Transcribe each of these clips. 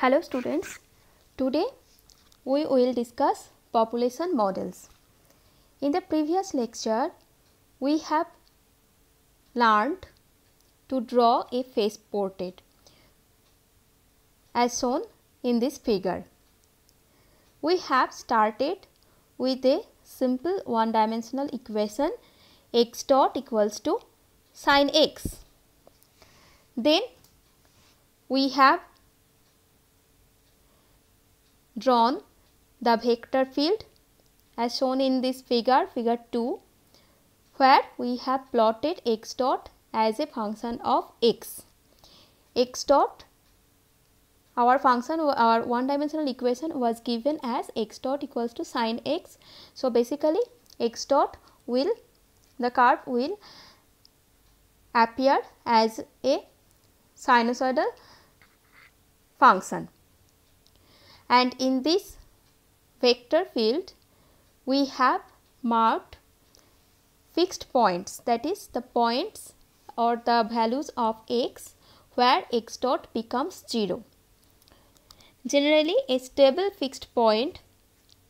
Hello students, today we will discuss population models. In the previous lecture, we have learned to draw a face portrait as shown in this figure. We have started with a simple one-dimensional equation x dot equals to sin x. Then we have drawn the vector field as shown in this figure 2, where we have plotted x dot as a function of x. X dot, our function, our one dimensional equation was given as x dot equals to sin x. So basically x dot will, the curve will appear as a sinusoidal function. And in this vector field we have marked fixed points, that is the points or the values of x where x dot becomes 0. Generally a stable fixed point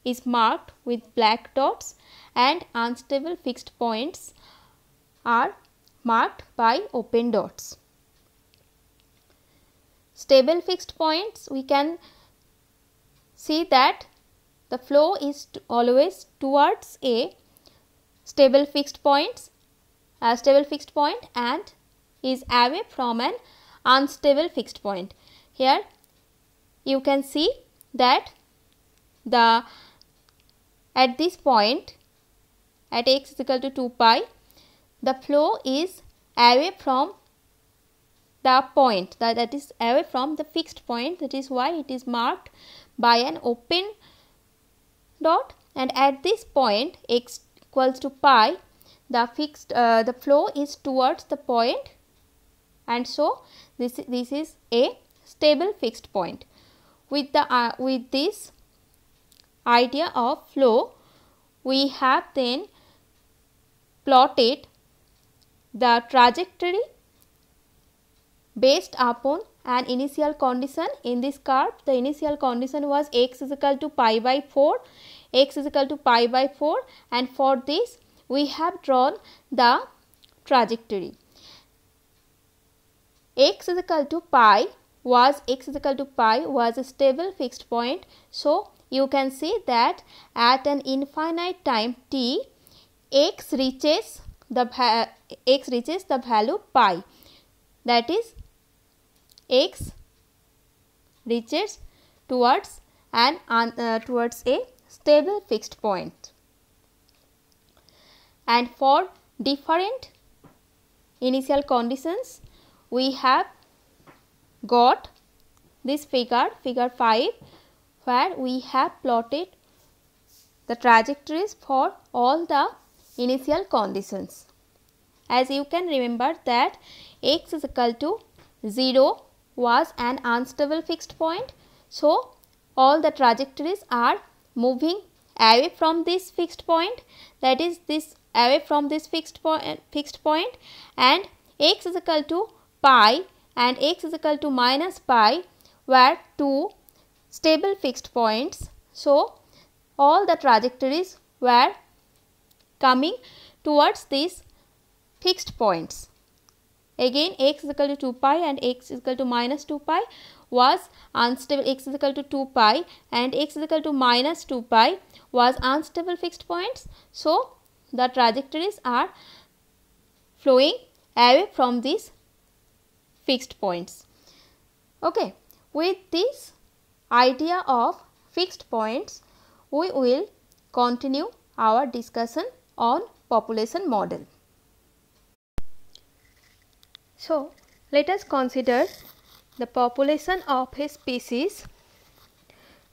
is marked with black dots and unstable fixed points are marked by open dots. Stable fixed points, we can see that the flow is always towards a stable fixed point and is away from an unstable fixed point. Here you can see that at this point at x is equal to 2 pi, the flow is away from the point, that is away from the fixed point, that is why it is marked by an open dot, and at this point x equals to pi, the flow is towards the point, and so this is a stable fixed point. With this idea of flow, we have then plotted the trajectory based upon an initial condition. In this curve, the initial condition was x is equal to pi by 4, x is equal to pi by 4, and for this we have drawn the trajectory. X is equal to pi was a stable fixed point. So you can see that at an infinite time t, x reaches the value pi, that is x reaches towards a stable fixed point. And for different initial conditions, we have got this figure 5, where we have plotted the trajectories for all the initial conditions. As you can remember that x is equal to 0 was an unstable fixed point. So all the trajectories are moving away from this fixed point, that is this away from this fixed point, and x is equal to pi and x is equal to minus pi were two stable fixed points. So all the trajectories were coming towards these fixed points. Again x is equal to 2 pi and x is equal to minus 2 pi was unstable, x is equal to 2 pi and x is equal to minus 2 pi was unstable fixed points. So the trajectories are flowing away from these fixed points. Okay, with this idea of fixed points, we will continue our discussion on population model. So let us consider the population of a species,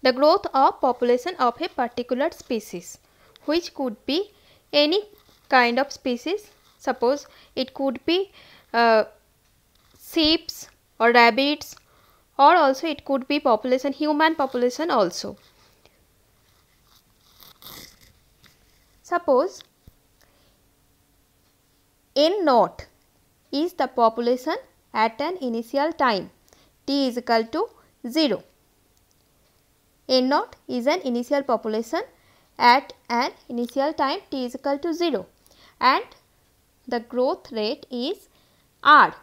the growth of population of a particular species, which could be any kind of species. Suppose it could be sheep or rabbits, or also it could be population, human population also. Suppose n naught is the population at an initial time t is equal to 0. N naught is an initial population at an initial time t is equal to 0 and the growth rate is r.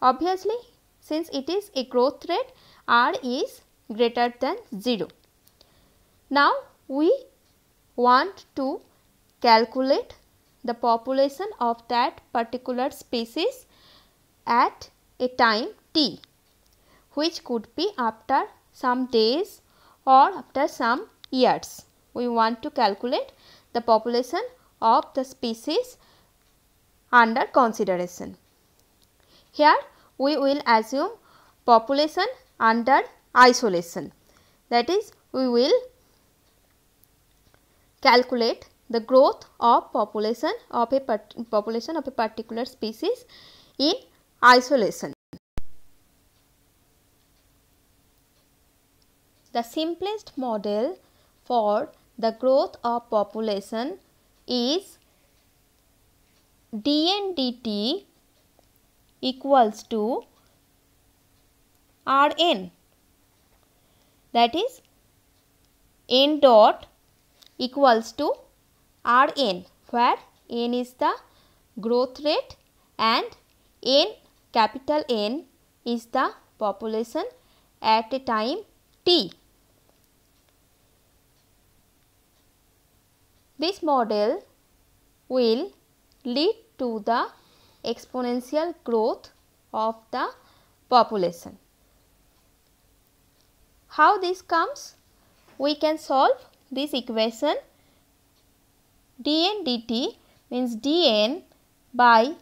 Obviously, since it is a growth rate, r is greater than 0. Now, we want to calculate the population of that particular species at a time t, which could be after some days or after some years. We want to calculate the population of the species under consideration. Here we will assume population under isolation, that is, we will calculate the growth of population of a particular species in isolation. The simplest model for the growth of population is dn dt equals to Rn, that is n dot equals to Rn, where n is the growth rate and n, capital N, is the population at a time t. This model will lead to the exponential growth of the population. How this comes? We can solve this equation. Dn dt means dn by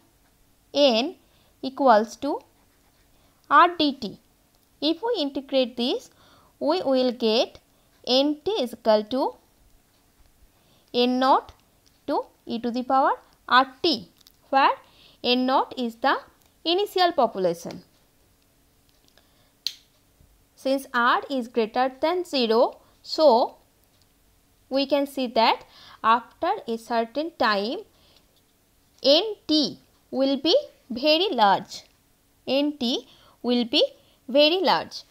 n equals to r dt. If we integrate this, we will get nt is equal to n naught to e to the power rt, where n naught is the initial population. Since r is greater than 0, so we can see that after a certain time nt will be very large. Nt will be very large.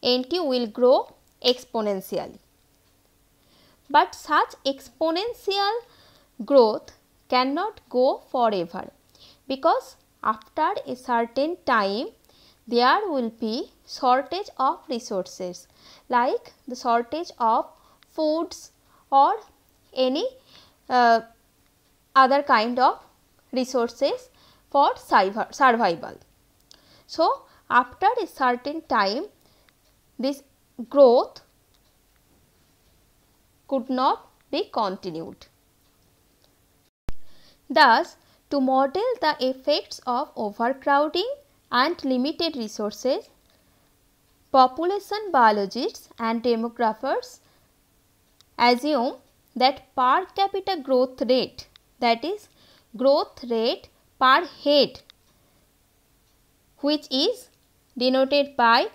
Nt will grow exponentially. But such exponential growth cannot go forever, because after a certain time there will be shortage of resources, like the shortage of foods or any other kind of resources for survival. So, after a certain time this growth could not be continued. Thus, to model the effects of overcrowding and limited resources, population biologists and demographers assume that per capita growth rate, that is growth rate per head, which is denoted by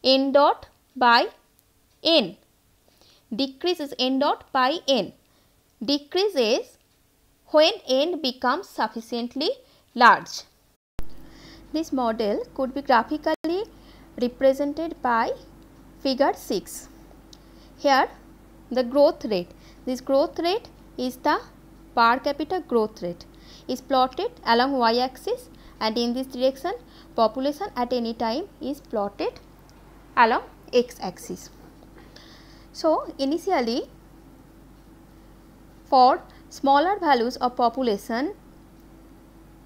n dot by n, decreases n dot by n, decreases when n becomes sufficiently large. This model could be graphically represented by figure 6. Here the growth rate, this growth rate is the per capita growth rate, is plotted along y axis, and in this direction population at any time is plotted along x axis. So, initially for smaller values of population,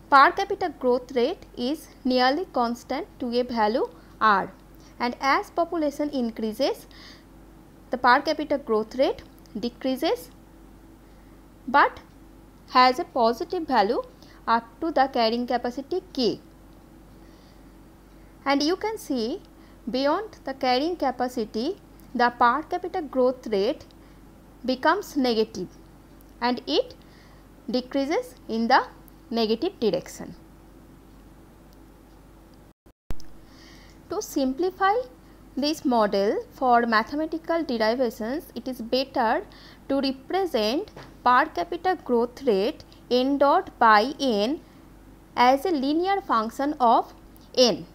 per capita growth rate is nearly constant to a value r, and as population increases the per capita growth rate decreases but has a positive value up to the carrying capacity k, and you can see beyond the carrying capacity the per capita growth rate becomes negative and it decreases in the negative direction. To simplify this model for mathematical derivations, it is better to represent per capita growth rate n dot by n as a linear function of n.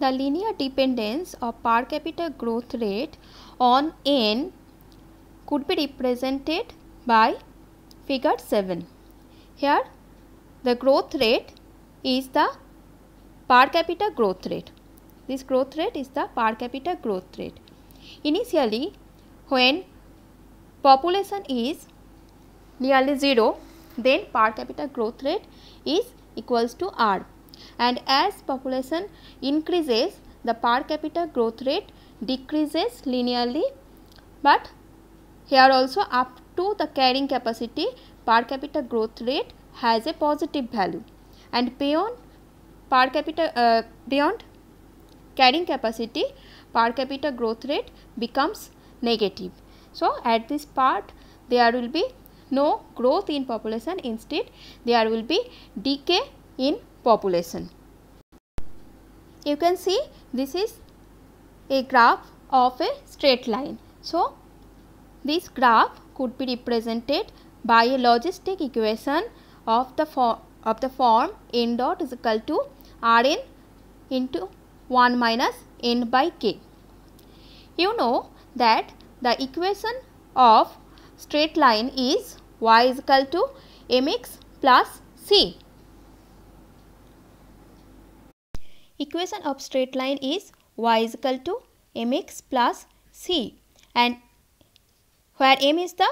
The linear dependence of per capita growth rate on n could be represented by figure 7. Here the growth rate is the per capita growth rate. This growth rate is the per capita growth rate. Initially, when population is nearly 0, then per capita growth rate is equals to R, and as population increases, the per capita growth rate decreases linearly, but here also up to the carrying capacity, per capita growth rate has a positive value, and beyond beyond carrying capacity, per capita growth rate becomes negative. So at this part there will be no growth in population, instead there will be decay in population. You can see this is a graph of a straight line. So this graph could be represented by a logistic equation of the form n dot is equal to Rn into 1 minus n by k. You know that the equation of straight line is y is equal to mx plus c. Equation of straight line is y is equal to mx plus c, and where m is the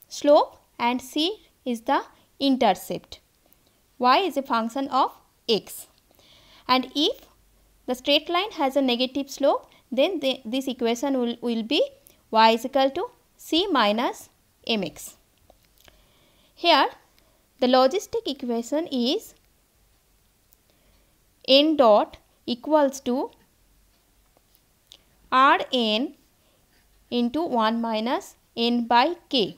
slope and c is the intercept. Y is a function of x, and if the straight line has a negative slope, then this equation will be y is equal to c minus mx. Here the logistic equation is n dot equals to Rn into 1 minus n by k.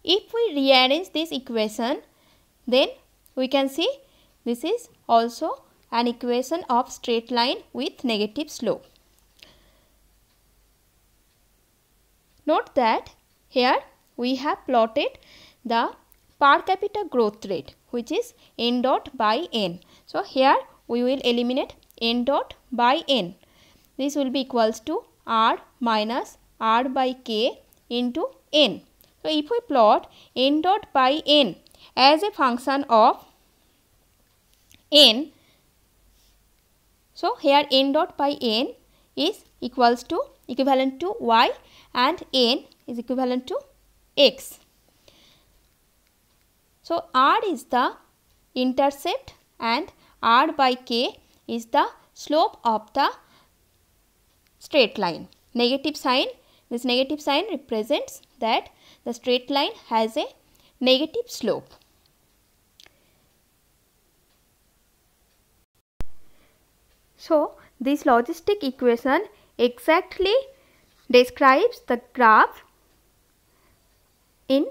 If we rearrange this equation, then we can see this is also an equation of straight line with negative slope. Note that here we have plotted the per capita growth rate, which is n dot by n. So here we will eliminate n dot by n. This will be equals to R minus R by k into n. So if we plot n dot by n as a function of n, so here n dot by n is equals to equivalent to y, and n is equivalent to x. So R is the intercept and R by k is the slope of the straight line. Negative sign, this negative sign represents that the straight line has a negative slope. So this logistic equation exactly describes the graph in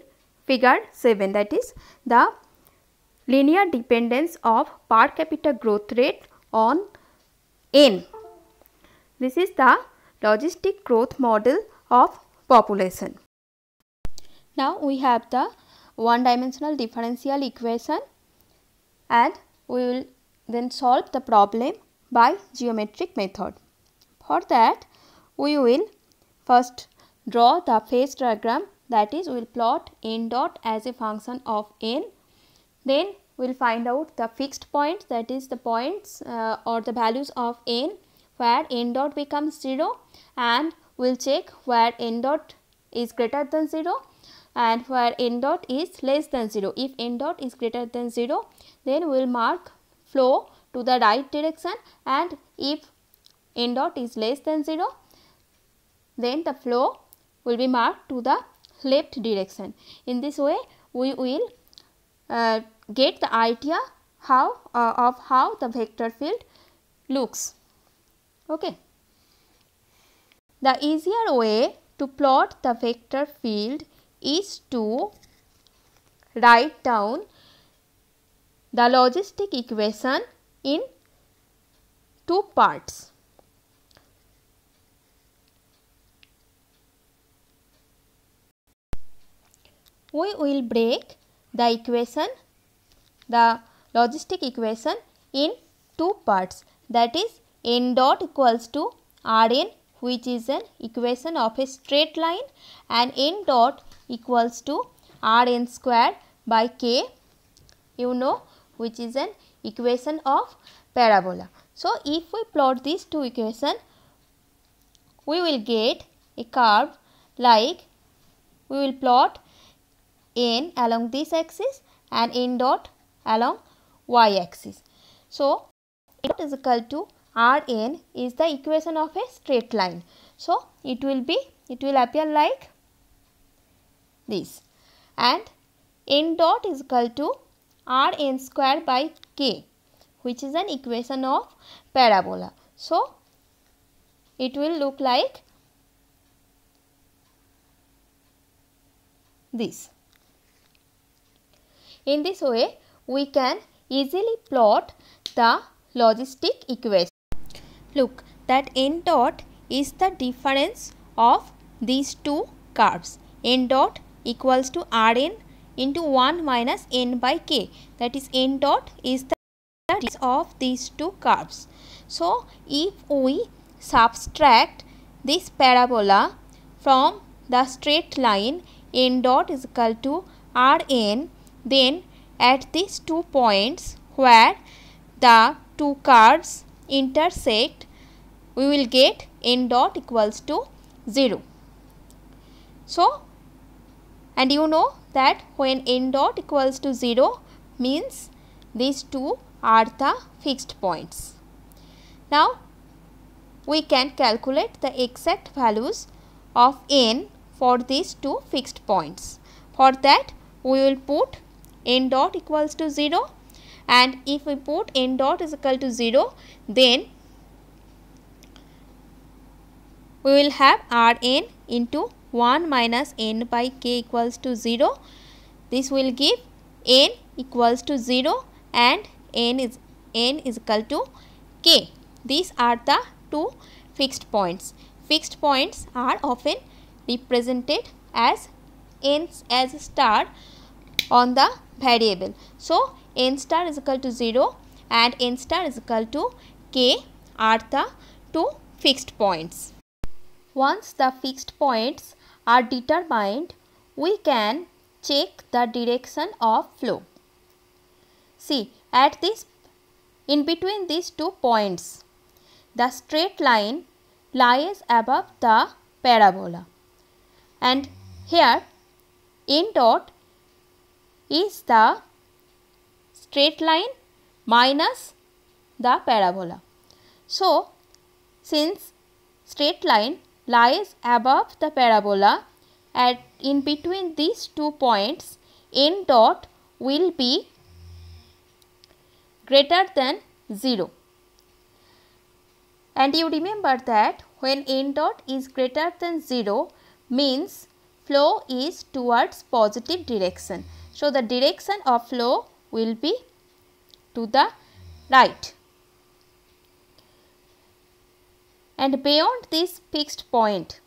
figure 7, that is the linear dependence of per capita growth rate on n. This is the logistic growth model of population. Now we have the one dimensional differential equation, and we will then solve the problem by geometric method. For that we will first draw the phase diagram, that is we will plot n dot as a function of n. Then we will find out the fixed points, that is the points or the values of n where n dot becomes 0, and we will check where n dot is greater than 0 and where n dot is less than 0. If n dot is greater than 0, then we will mark flow to the right direction, and if n dot is less than 0, then the flow will be marked to the left direction. In this way we will get the idea of how the vector field looks. Okay. The easier way to plot the vector field is to write down the logistic equation in two parts. We will break the equation, the logistic equation, in two parts. that is n dot equals to Rn, which is an equation of a straight line, and n dot equals to Rn square by k, you know, which is an equation of parabola. So, if we plot these two equations, we will get a curve like we will plot n along this axis and n dot along y axis. So, n dot is equal to Rn is the equation of a straight line. So, it will appear like this, and n dot is equal to Rn square by k, which is an equation of parabola. So, it will look like this. In this way, we can easily plot the logistic equation. Look, that n dot is the difference of these two curves. N dot equals to Rn into 1 minus n by k, that is n dot is the difference of these two curves. So, if we subtract this parabola from the straight line n dot is equal to Rn, then at these 2 points where the two curves intersect, we will get n dot equals to 0. So, and you know that when n dot equals to 0 means these two are the fixed points. Now, we can calculate the exact values of n for these two fixed points. For that, we will put n dot equals to 0, and if we put n dot is equal to 0, then we will have Rn into 1 minus n by k equals to 0. This will give n equals to 0 and n is equal to k. These are the two fixed points. Fixed points are often represented as n as star on the variable. So, n star is equal to 0 and n star is equal to k are the two fixed points. Once the fixed points are determined, we can check the direction of flow. See, at this, in between these 2 points, the straight line lies above the parabola, and here n dot is the straight line minus the parabola. So, since straight line lies above the parabola, at in between these 2 points, n dot will be greater than 0. And you remember that when n dot is greater than 0 means flow is towards positive direction. So, the direction of flow will be to the right. And beyond this fixed point,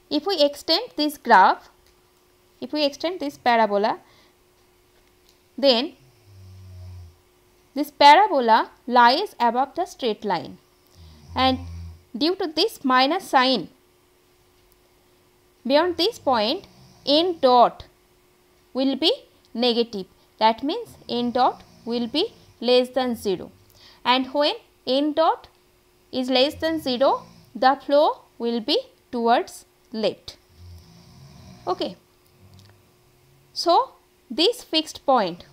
if we extend this graph, if we extend this parabola, then this parabola lies above the straight line, and due to this minus sign, beyond this point n dot will be negative. That means n dot will be less than 0, and when n dot is less than 0, the flow will be towards left. Okay. So, this fixed point,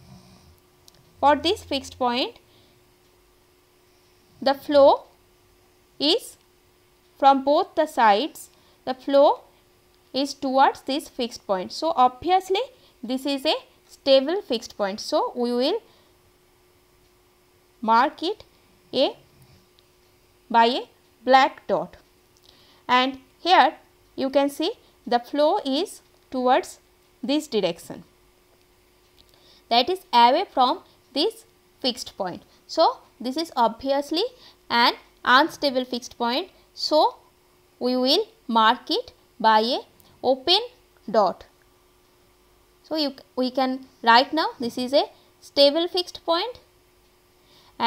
for this fixed point, the flow is from both the sides, the flow is towards this fixed point. So, obviously, this is a stable fixed point. So, we will mark it by a black dot, and here you can see the flow is towards this direction, that is away from this fixed point. So, this is obviously an unstable fixed point. So, we will mark it by a open dot. So, we can write now this is a stable fixed point,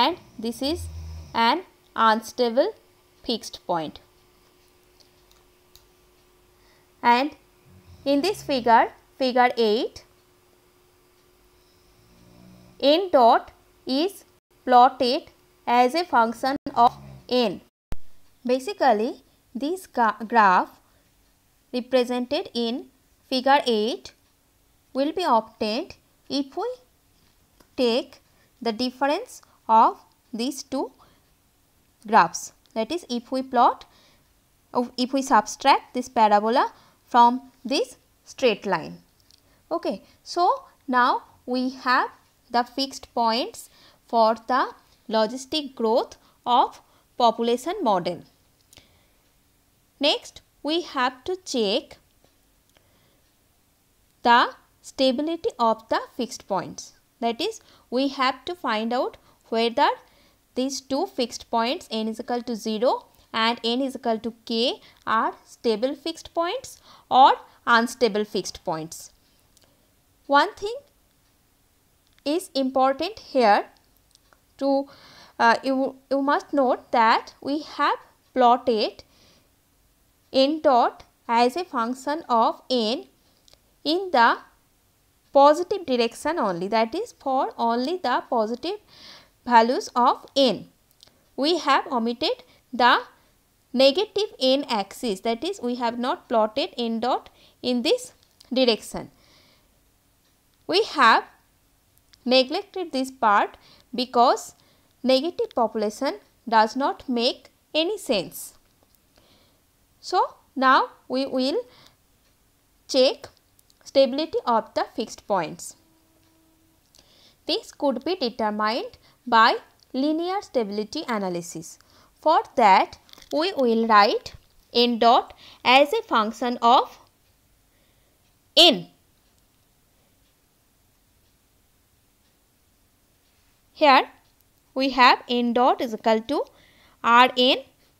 and this is an unstable fixed point. And in this figure, figure 8, n dot is plotted as a function of n. Basically, this graph represented in figure 8 will be obtained if we take the difference of these two graphs. That is, if we subtract this parabola from this straight line. Okay. So, now we have the fixed points for the logistic growth of population model. Next, we have to check the stability of the fixed points. That is, we have to find out whether these two fixed points n is equal to 0 and n is equal to k are stable fixed points or unstable fixed points. One thing is important here to you must note that we have plotted n dot as a function of n in the positive direction only, that is for only the positive values of n. We have omitted the negative n axis, that is we have not plotted n dot in this direction. We have neglected this part because negative population does not make any sense. So, now we will check stability of the fixed points. This could be determined by linear stability analysis. For that, we will write n dot as a function of n. Here we have n dot is equal to Rn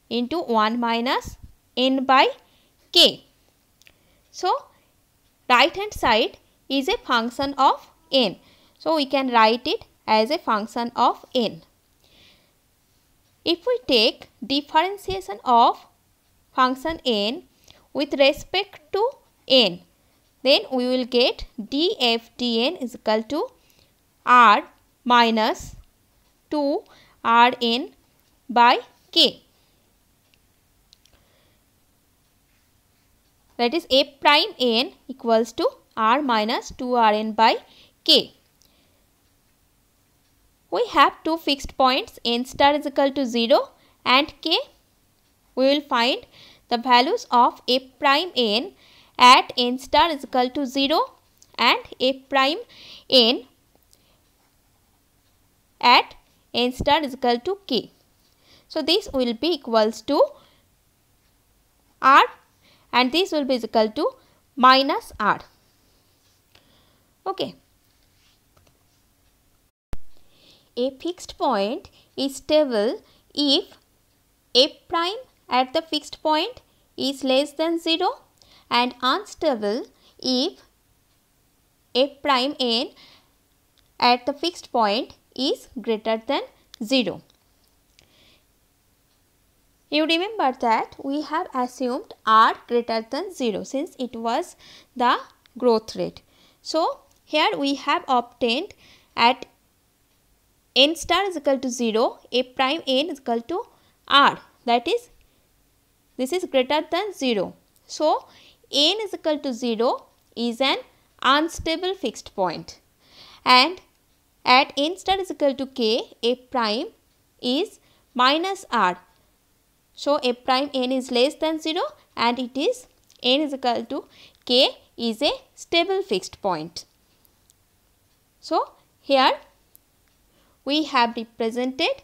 into 1 minus n by k. So, right hand side is a function of n. So, we can write it as a function of n. If we take differentiation of function n with respect to n, then we will get df dn is equal to r minus 2 Rn by k. That is f prime n equals to r minus 2 Rn by k. We have two fixed points n star is equal to 0 and k. We will find the values of f prime n at n star is equal to 0 and f prime n at n star is equal to k. So, this will be equals to r and this will be equal to minus r. Okay. A fixed point is stable if f prime at the fixed point is less than 0 and unstable if f prime n at the fixed point is greater than 0. You remember that we have assumed r greater than 0 since it was the growth rate. So, here we have obtained at n star is equal to 0, f prime n is equal to r, that is this is greater than 0. So, n is equal to 0 is an unstable fixed point and at n star is equal to k, f prime is minus r. So, f prime n is less than 0 and it is n is equal to k is a stable fixed point. So, here we have represented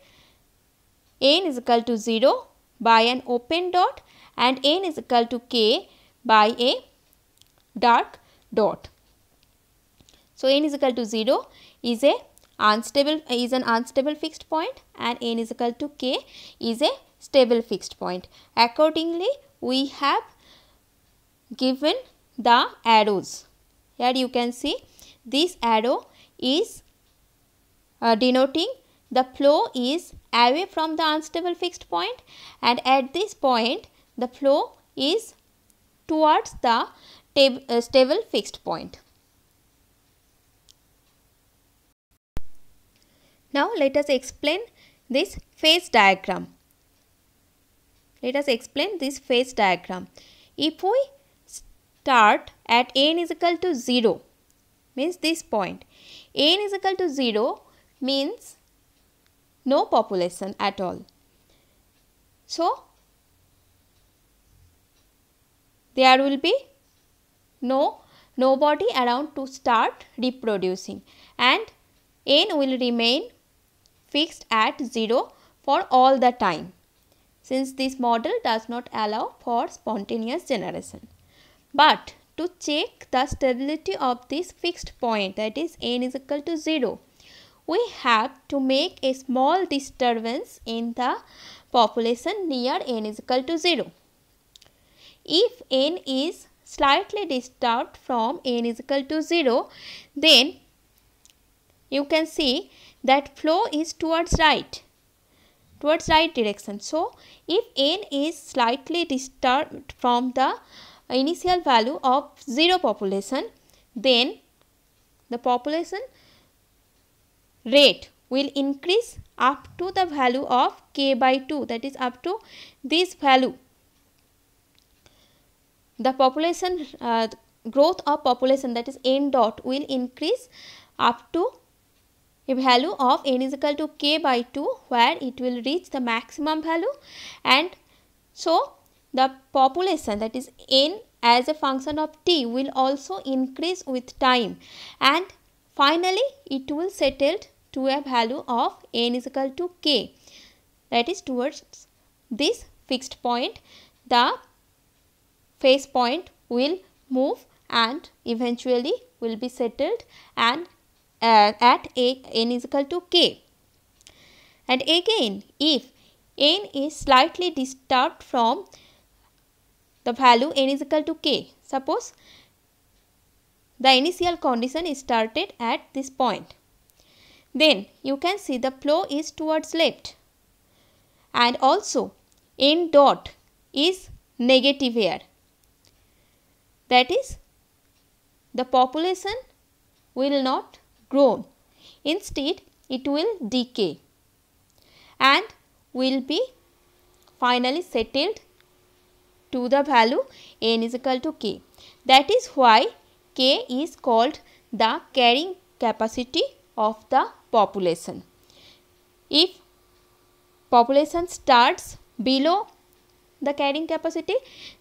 n is equal to 0 by an open dot and n is equal to k by a dark dot. So, n is equal to 0 is an unstable fixed point and n is equal to k is a stable fixed point. Accordingly, we have given the arrows. Here you can see this arrow is denoting the flow is away from the unstable fixed point, and at this point the flow is towards the stable fixed point. Now let us explain this phase diagram. Let us explain this phase diagram. If we start at n is equal to 0, means this point, n is equal to 0 means no population at all. So there will be nobody around to start reproducing, and n will remain fixed at 0 for all the time, since this model does not allow for spontaneous generation. But to check the stability of this fixed point, that is n is equal to 0, we have to make a small disturbance in the population near n is equal to 0. If n is slightly disturbed from n is equal to 0, then you can see that flow is towards right direction. So if n is slightly disturbed from the initial value of 0 population, then the population rate will increase up to the value of k by 2, that is up to this value. The population growth of population, that is n dot, will increase up to a value of n is equal to k by 2, where it will reach the maximum value, and so the population, that is n as a function of t, will also increase with time, and finally it will settle to a value of n is equal to k, that is towards this fixed point. The phase point will move and eventually will be settled and at n is equal to k. And again, if n is slightly disturbed from the value n is equal to k, suppose the initial condition is started at this point, then you can see the flow is towards left, and also n dot is negative here, that is the population will not grow, instead it will decay and will be finally settled to the value n is equal to k. That is why k is called the carrying capacity of the population. If population starts below the carrying capacity,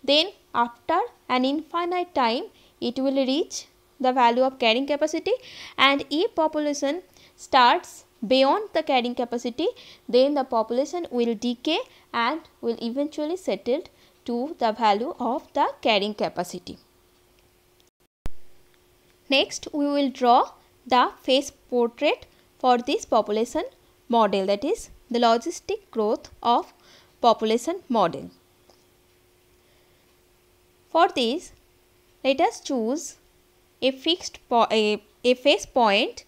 then after an infinite time it will reach the value of carrying capacity, and if population starts beyond the carrying capacity, then the population will decay and will eventually settle to the value of the carrying capacity. Next, we will draw the phase portrait for this population model, that is the logistic growth of population model. For this, let us choose a fixed phase point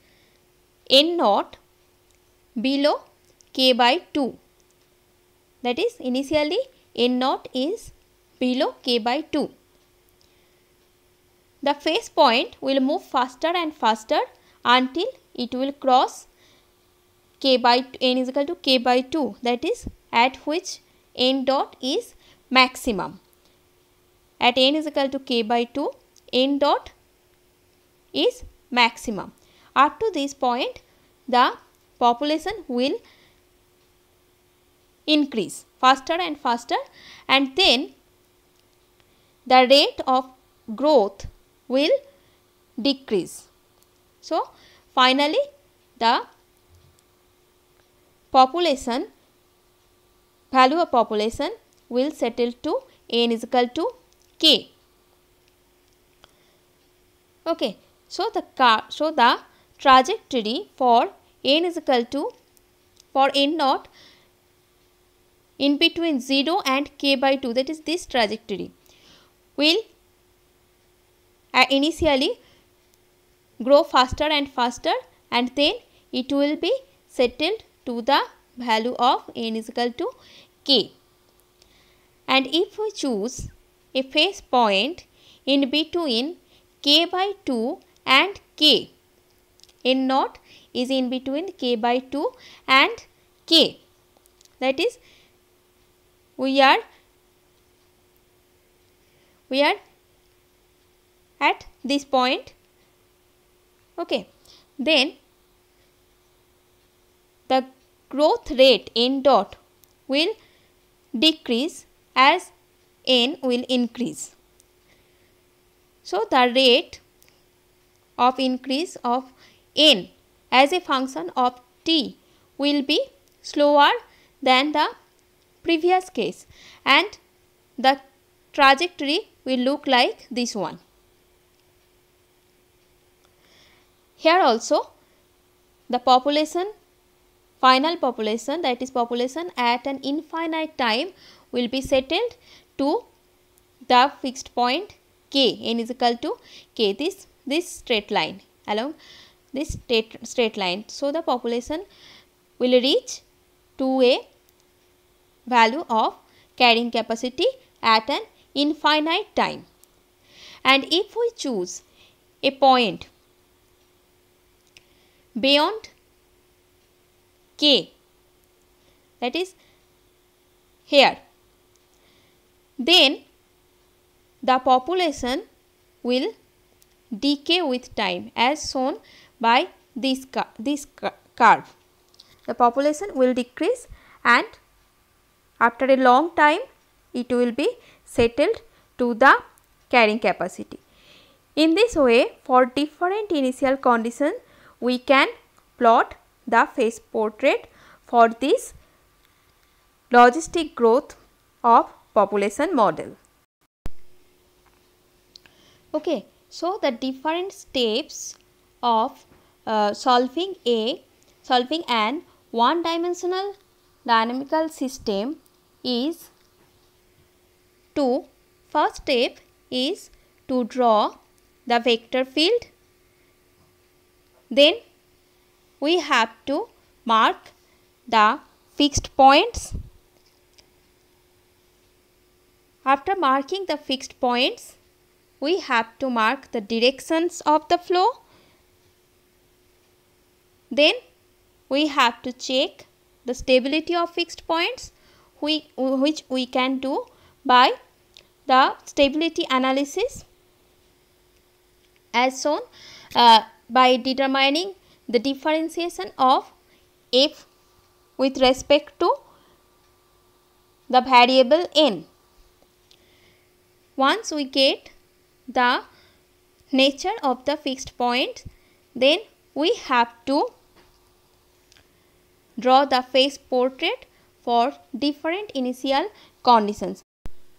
n naught below k by 2, that is initially n naught is below k by 2. The phase point will move faster and faster until it will cross k by n is equal to k by 2, that is at which n dot is maximum. At n is equal to k by 2, n dot is maximum. Up to this point, the population will increase faster and faster, and then the rate of growth will decrease. So finally the population, value of population will settle to n is equal to k. Okay, so the trajectory for n is equal to, for n naught in between 0 and k by 2, that is this trajectory, will initially grow faster and faster, and then it will be settled to the value of n is equal to k. And if we choose a phase point in between k by 2 and k, n naught is in between k by 2 and k, that is we are at this point. Okay, then the growth rate n dot will decrease as n will increase. So the rate of increase of n as a function of t will be slower than the previous case, and the trajectory will look like this one. Here also the population, final population, that is population at an infinite time, will be settled to the fixed point k, n is equal to k, this straight line, along this straight line. So the population will reach to a value of carrying capacity at an infinite time. And if we choose a point beyond k, that is here, then the population will decay with time as shown by this curve. The population will decrease, and after a long time it will be settled to the carrying capacity. In this way, for different initial conditions, we can plot the phase portrait for this logistic growth of population model. Okay, so the different steps of solving an one-dimensional dynamical system is to, first step is to draw the vector field. Then we have to mark the fixed points. After marking the fixed points, we have to mark the directions of the flow. Then we have to check the stability of fixed points, which we can do by the stability analysis as shown by determining the differentiation of f with respect to the variable n. Once we get the nature of the fixed point, then we have to draw the phase portrait for different initial conditions.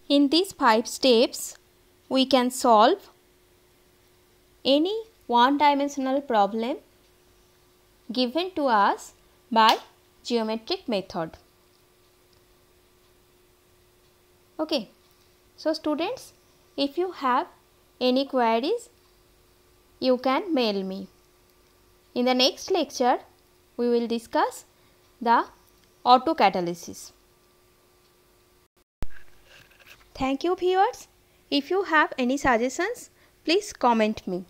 In these 5 steps, we can solve any one-dimensional problem given to us by geometric method. Okay. So students, if you have any queries, you can mail me. In the next lecture, we will discuss the autocatalysis. Thank you viewers. If you have any suggestions, please comment me.